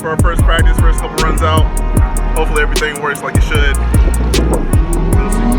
for our first practice, first couple runs out. Hopefully everything works like it should. We'll see.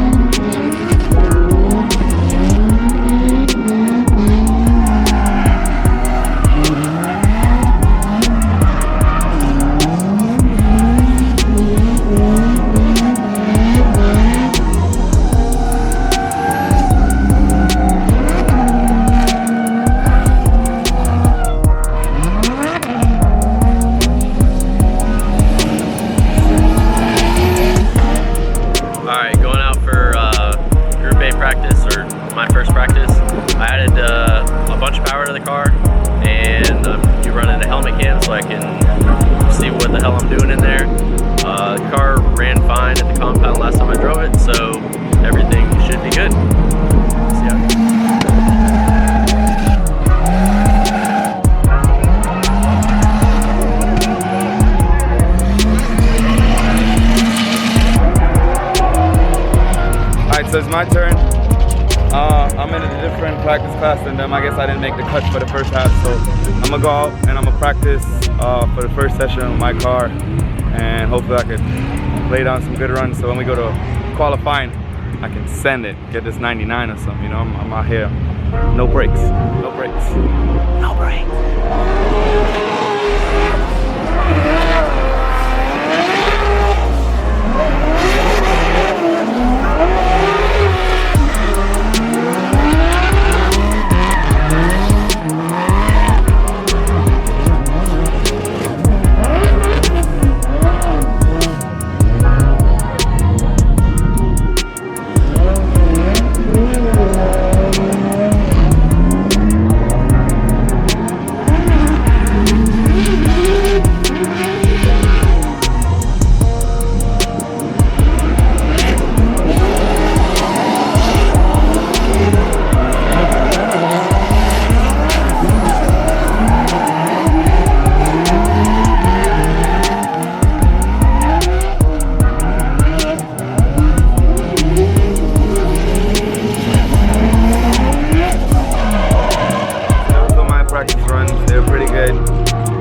My first practice, I added a bunch of power to the car, and you run into helmet cam so I can see what the hell I'm doing in there. The car ran fine at the compound last time I drove it, so everything should be good. See how it goes. Alright, so it's my turn. I'm in a different practice class than them. I guess I didn't make the cut for the first half, so I'm gonna go out and I'm gonna practice for the first session with my car, and hopefully I could lay down some good runs so when we go to qualifying, I can send it, get this 99 or something, you know? I'm out here, no brakes, no brakes, no brakes.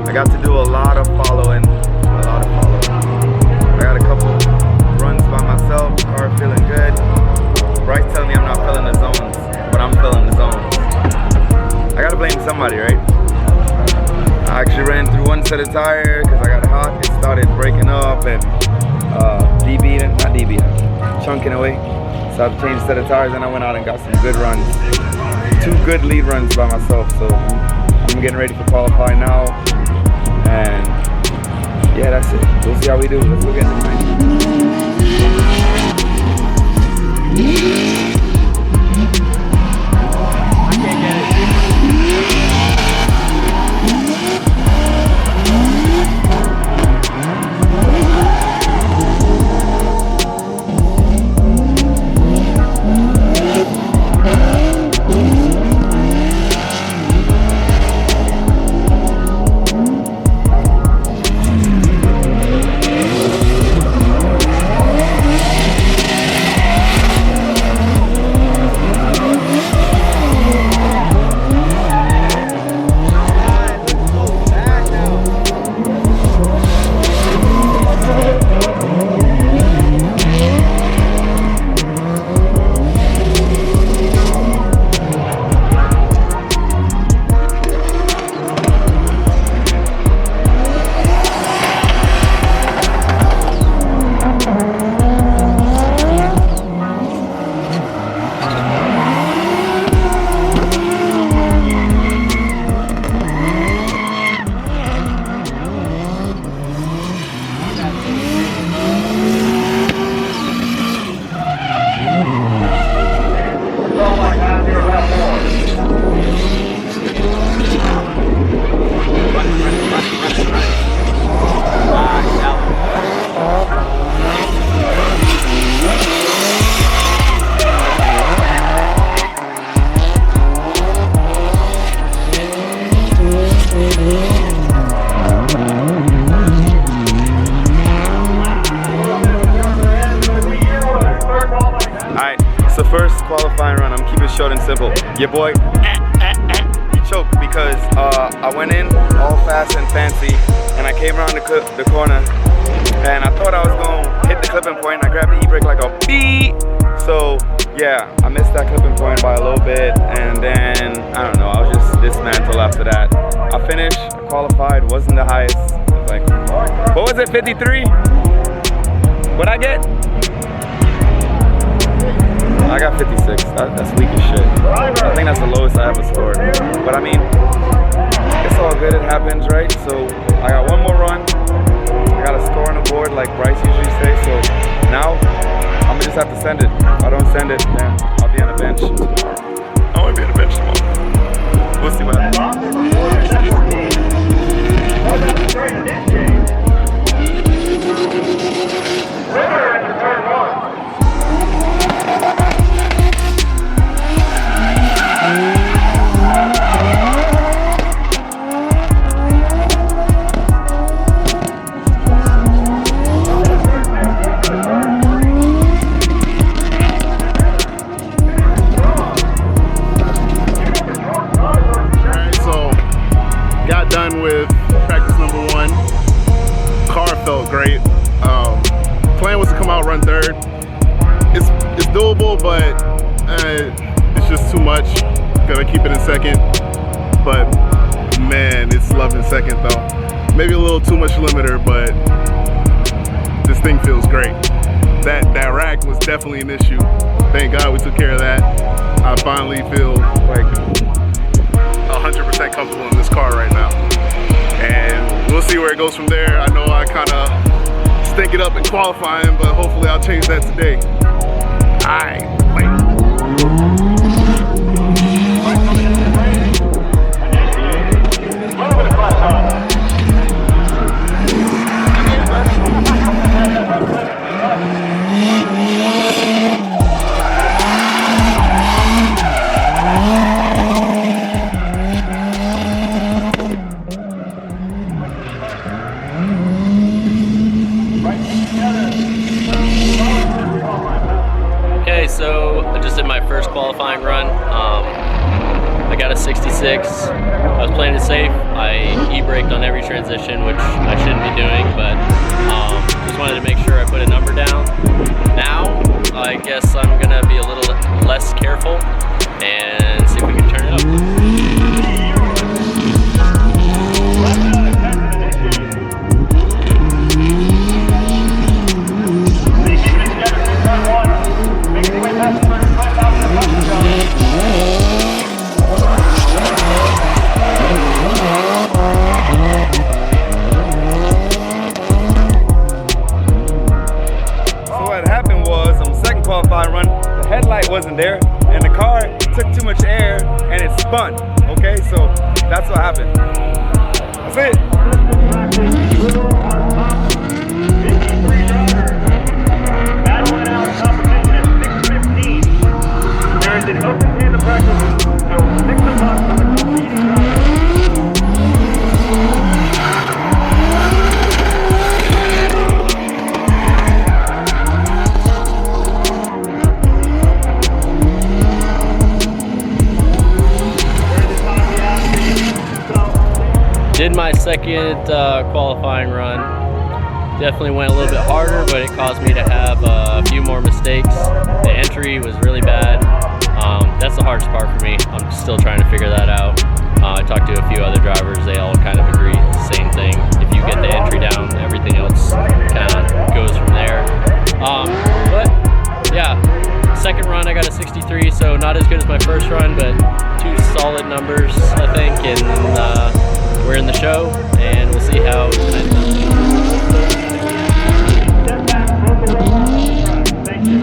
I got to do a lot of following, I got a couple runs by myself, car feeling good. Bryce telling me I'm not feeling the zones, but I'm feeling the zones. I gotta blame somebody, right? I actually ran through one set of tire because I got hot. It started breaking up and chunking away. So I had to change a set of tires, and I went out and got some good runs. 2 good lead runs by myself, so I'm getting ready for qualifying now, and yeah, that's it. We'll see how we do. Let's go get it. qualifying run. I'm keeping it short and simple. Your boy, he choked because I went in all fast. fast and fancy, and I came around the corner, and I thought I was going to hit the clipping point. I grabbed the e-brake like a beep. So yeah, I missed that clipping point by a little bit, and then I don't know, I was just dismantled after that. I finished, qualified, wasn't the highest. It was like, what was it, 53? What'd I get? I got 56. That's weak as shit. I think that's the lowest I ever scored. But I mean, it's all good, it happens, right? So I got one more run. I got a score on the board like Bryce usually says. So now I'm gonna just have to send it. If I don't send it, then I'll be on the bench tomorrow. I won't be on the bench tomorrow. We'll see what happens. Done with practice number 1. Car felt great. Plan was to come out run 3rd. It's doable, but it's just too much. Gotta keep it in 2nd. But man, it's love in 2nd though. Maybe a little too much limiter, but this thing feels great. That rack was definitely an issue. Thank God we took care of that. I finally feel like 100% comfortable in this car right now, and we'll see where it goes from there. I know I kind of stink it up in qualifying, but hopefully I'll change that today. Alright, Okay, so I just did my first qualifying run. I got a 66. I was playing it safe. I e-braked on every transition, which I shouldn't be doing, but just wanted to make sure I put a number down. Now, I guess I'm gonna be a little less careful and see if we can turn it up. Run, the headlight wasn't there, and the car took too much air and it spun. Okay, so that's what happened. That's it. Battling out competition at 6:15. There is an open hand of practice until 6 o'clock for the competing drivers. Did my second qualifying run. Definitely went a little bit harder, but it caused me to have a few more mistakes. The entry was really bad. That's the hardest part for me. I'm still trying to figure that out. I talked to a few other drivers. They all kind of agree the same thing. If you get the entry down, everything else kind of goes from there. But yeah, second run I got a 63, so not as good as my first run, but 2 solid numbers, I think, and we're in the show, and we'll see how it ends. Thank you.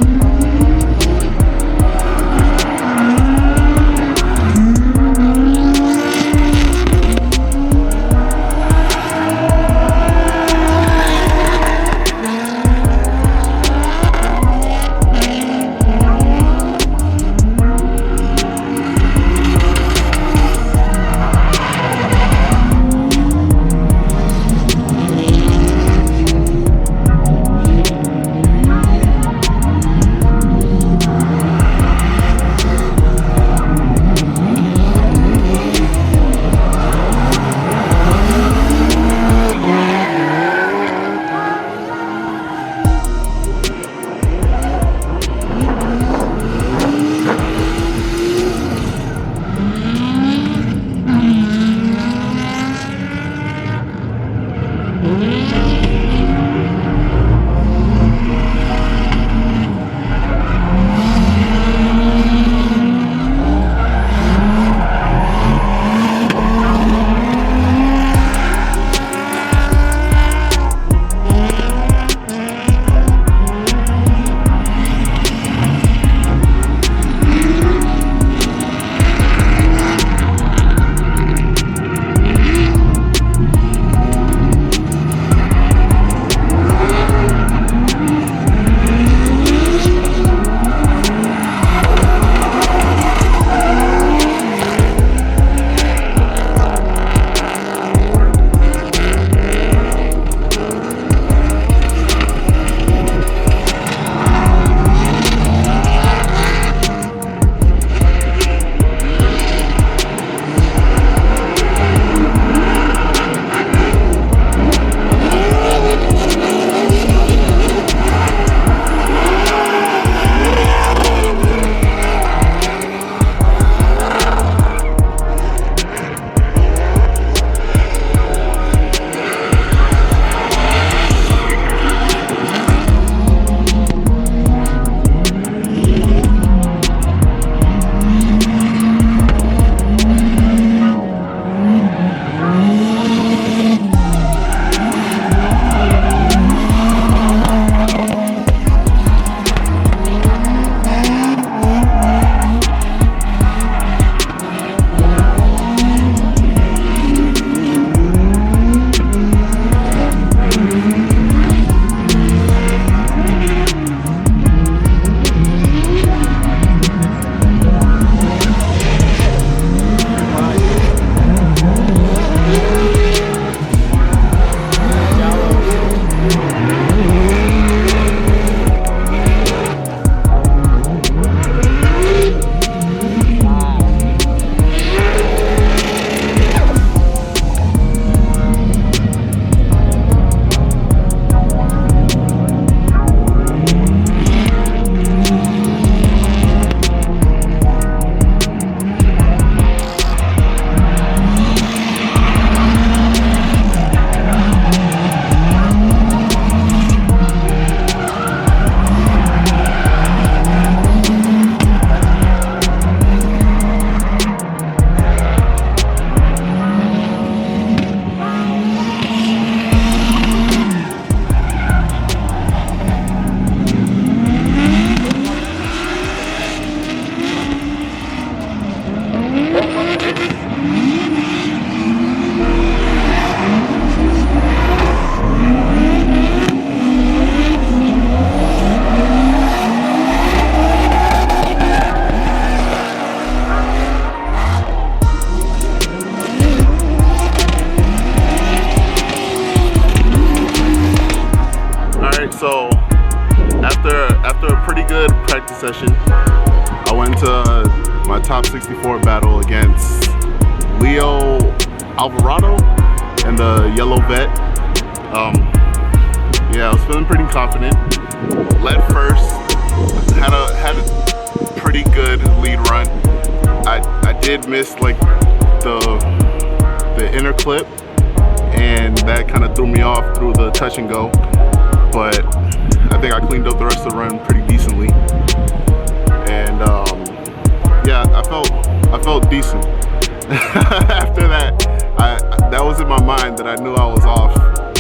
So after a pretty good practice session, I went to my top 64 battle against Leo Alvarado and the yellow vet. Yeah, I was feeling pretty confident. Led first, had a pretty good lead run. I did miss like the inner clip, and that kind of threw me off through the touch and go. But I think I cleaned up the rest of the run pretty decently, and yeah, I felt decent. After that, that was in my mind that I knew I was off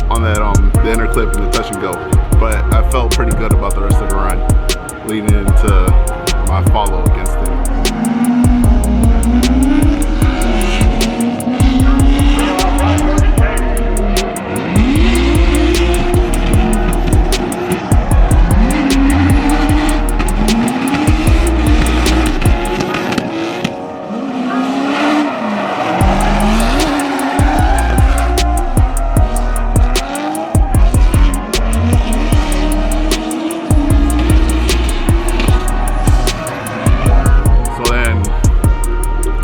on that the inner clip and the touch and go, but I felt pretty good about the rest of the run leading into my follow against him.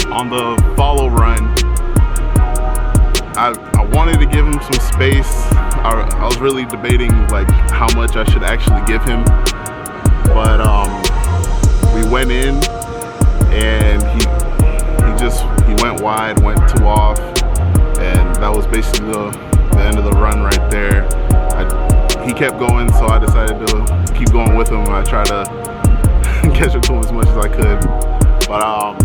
On the follow run, I wanted to give him some space. I was really debating like how much I should actually give him, but we went in and he went wide, went 2 off, and that was basically the end of the run right there. kept going, so I decided to keep going with him. I tried to catch up to him as much as I could. But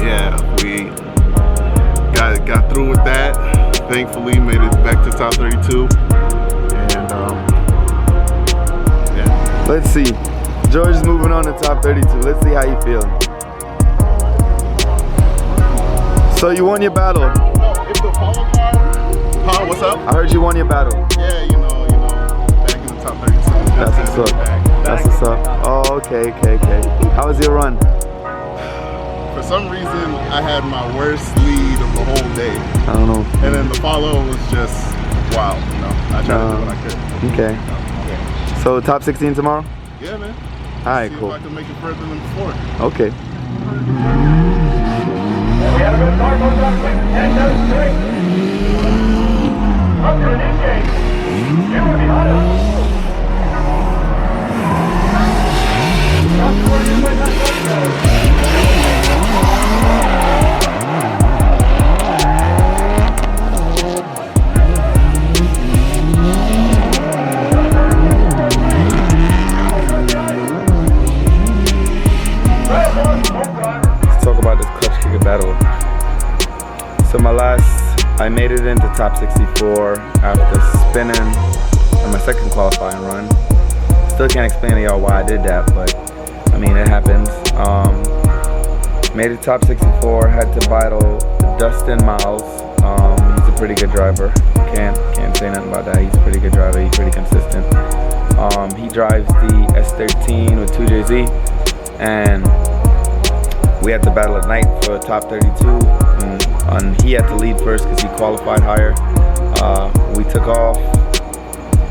yeah, we got through with that. Thankfully, made it back to top 32. And yeah. Let's see. George is moving on to top 32. Let's see how you feel. So you won your battle. If the follow car, huh? What's up? I heard you won your battle. Yeah, you know, back in the top 32. That's what's up. That's what's up. Oh, okay. How was your run? For some reason, I had my worst lead of the whole day. I don't know. And then the follow was just wow. I tried to do what I could. Okay. Yeah. So top 16 tomorrow? Yeah, man. All right, See cool. if I can make it further than before. Okay. We have a good start, goes up quick, 10 down straight. Up to an engage. You will be hot up. Up to where you went, that's Let's talk about this clutch kicker battle. So I made it into top 64 after spinning on my second qualifying run. Still can't explain to y'all why I did that, but I mean, it happens. Made it top 64, had to battle Dustin Miles. He's a pretty good driver. Can't say nothing about that. He's a pretty good driver. He's pretty consistent. He drives the S13 with 2JZ, and we had to battle at night for top 32, and he had to lead first because he qualified higher. We took off.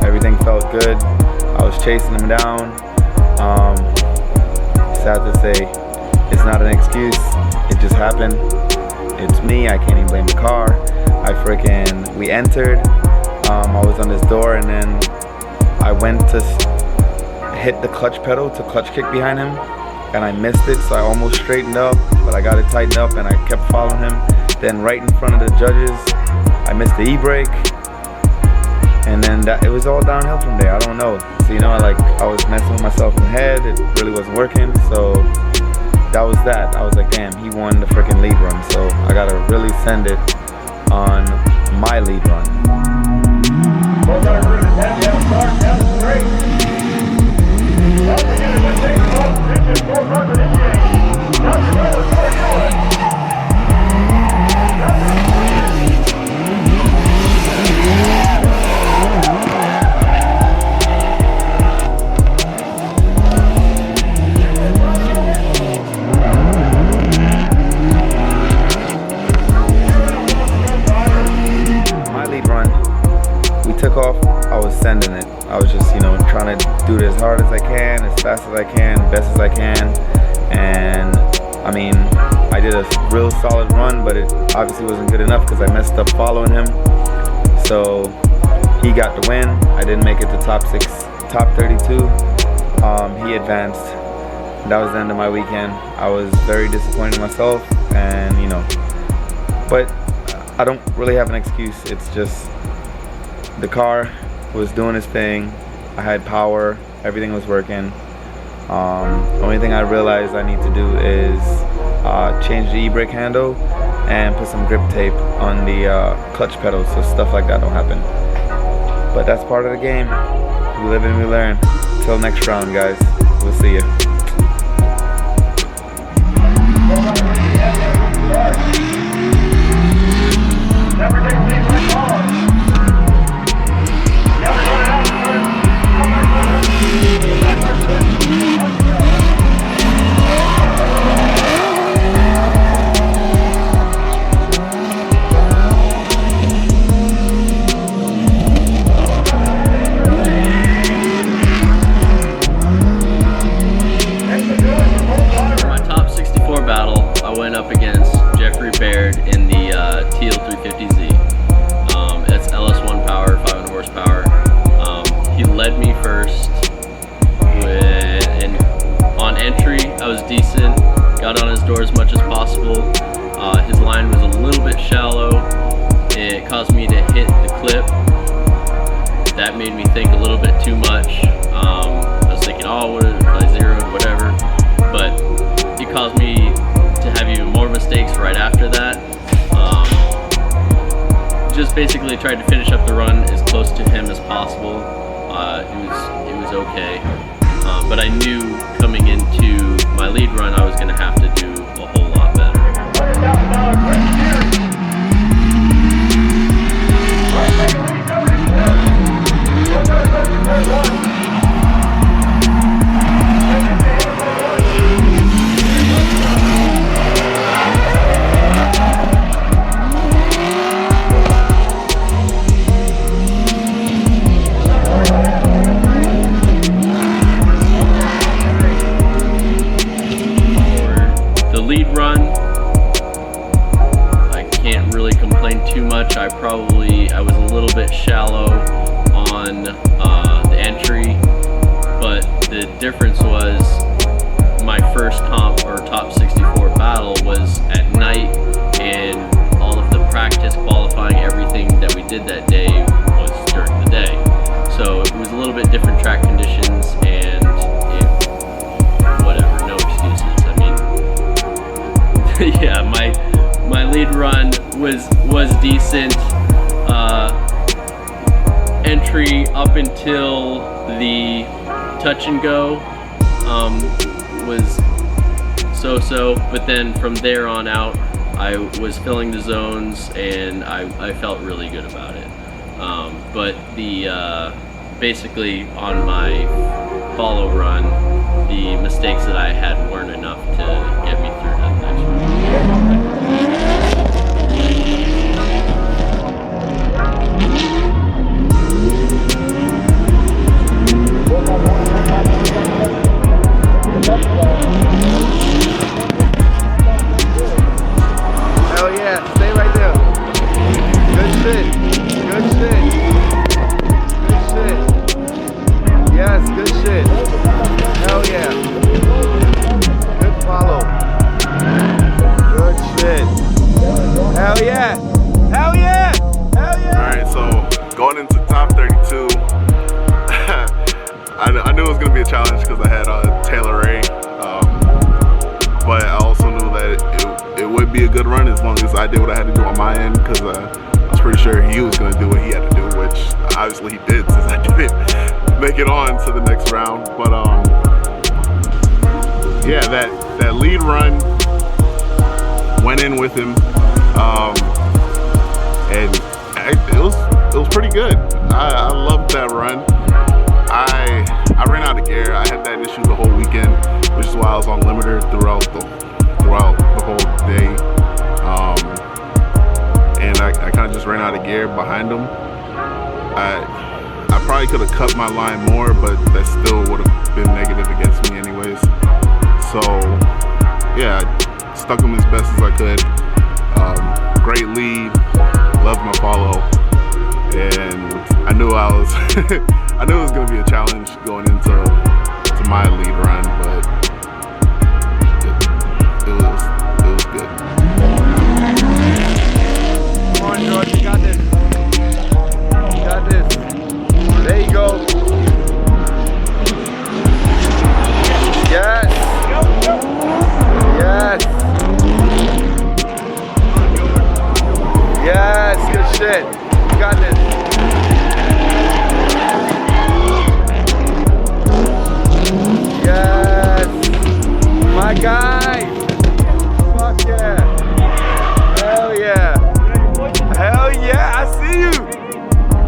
Everything felt good. I was chasing him down. Sad to say, it's not an excuse. It just happened. It's me. I can't even blame the car. We entered. I was on this door, and then I went to hit the clutch pedal to clutch kick behind him, and I missed it, so I almost straightened up, but I got it tightened up, and I kept following him. Then right in front of the judges, I missed the e-brake, and then it was all downhill from there. I don't know. So I was messing with myself in the head. It really wasn't working, so that was that. I was like, damn, he won the freaking lead run, so I gotta really send it on my lead run. both our crews head down, start down straight. Don't forget to just take the off, pitches, 4 runs and engage. Not to go, it's going forward. I was sending it. I was just, trying to do it as hard as I can, as fast as I can, best as I can. And I mean, I did a real solid run, but it obviously wasn't good enough because I messed up following him. So he got the win. I didn't make it to top 32. He advanced. That was the end of my weekend. I was very disappointed in myself, and but I don't really have an excuse. It's just the car was doing its thing. I had power, everything was working. The only thing I realized I need to do is change the e-brake handle and put some grip tape on the clutch pedal so stuff like that don't happen. But that's part of the game. We live and we learn. Till next round, guys. We'll see you. His line was a little bit shallow. It caused me to hit the clip that made me think a little bit too much. I was thinking, oh, what if I zeroed, whatever. But it caused me to have even more mistakes right after that. Just basically tried to finish up the run as close to him as possible. It was okay. But I knew coming into my lead run I was going to have to do a whole lot better. $100,000 Klutch series. Right, take a lead, number 2. We're going to touch the third one. Lead run, I can't really complain too much. I was a little bit shallow on the entry, but the difference was my first comp or top 64 battle was at night, and all of the practice qualifying, everything that we did that day was during the day. So it was a little bit different track conditions, and whatever, no excuses. Yeah, my lead run was decent. Entry up until the touch and go was so-so, but then from there on out I was filling the zones and I felt really good about it. But the basically on my follow run, the mistakes that I had weren't enough to get me through to the next run. Hell yeah, stay right there. Good shit. Good shit. Good shit. Yes, good shit. Hell yeah. Good follow. Good shit. Hell yeah. Hell yeah. Hell yeah. Alright, so going into top 32, I knew it was going to be a challenge because I had Taylor Ray. But I also knew that it would be a good run as long as I did what I had to do on my end, because I was pretty sure he was going to do what he had to do, which obviously he did since I didn't make it on to the next round. But yeah, that lead run went in with him, and it was pretty good. I loved that run. I ran out of gear. I had that issue the whole weekend, which is why I was on limiter throughout the whole day. And I kind of just ran out of gear behind him. I probably could have cut my line more, but that still would have been negative against me anyways. So yeah, I stuck him as best as I could. Great lead, loved my follow, and I knew I knew it was gonna be a challenge going into my lead run, but it was good. Come on, George, you got this. You got this. There you go. Yes. Yes. Yes, good shit. You got this. Yes. My guy. Fuck yeah. Hell yeah. Hell yeah, I see you.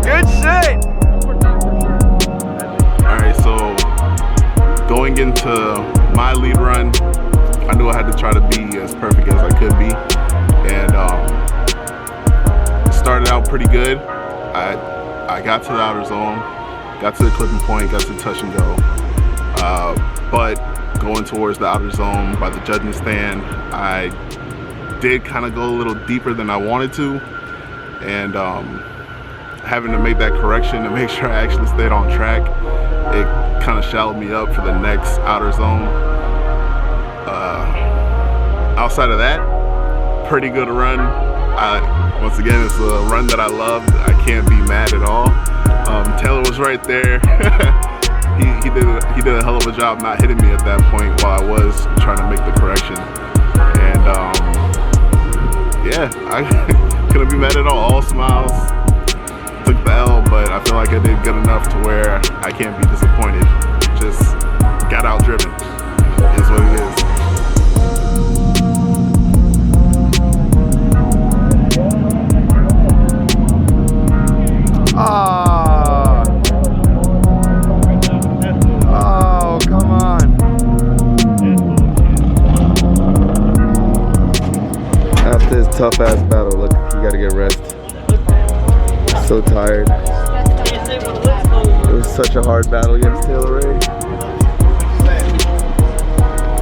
Good shit. Alright, so going into my lead run, I knew I had to try to be as perfect as I could be, and started out pretty good. I got to the outer zone, got to the clipping point, got to the touch and go, but going towards the outer zone by the judging stand, I did kind of go a little deeper than I wanted to, and having to make that correction to make sure I actually stayed on track, it kind of shallowed me up for the next outer zone. Outside of that, pretty good run. Once again, it's a run that I loved. I can't be mad at all. Taylor was right there. he did a hell of a job not hitting me at that point while I was trying to make the correction. And yeah, I couldn't be mad at all smiles. Took the L, but I feel like I did good enough to where I can't be disappointed. Just got out driven, is what it is. Oh, come on. After this tough ass battle, look, you gotta get rest. So tired. It was such a hard battle against Taylor Ray.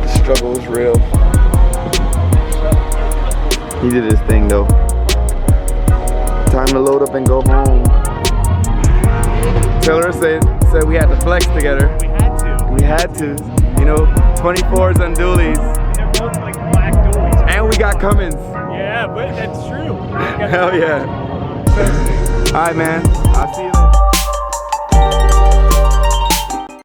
The struggle was real. He did his thing though. Time to load up and go home. Taylor said we had to flex together. We had to. You know, 24s and dualies. They're both like black dualies. And we got Cummins. Yeah, but that's true. Hell yeah. Alright man, I'll see you later.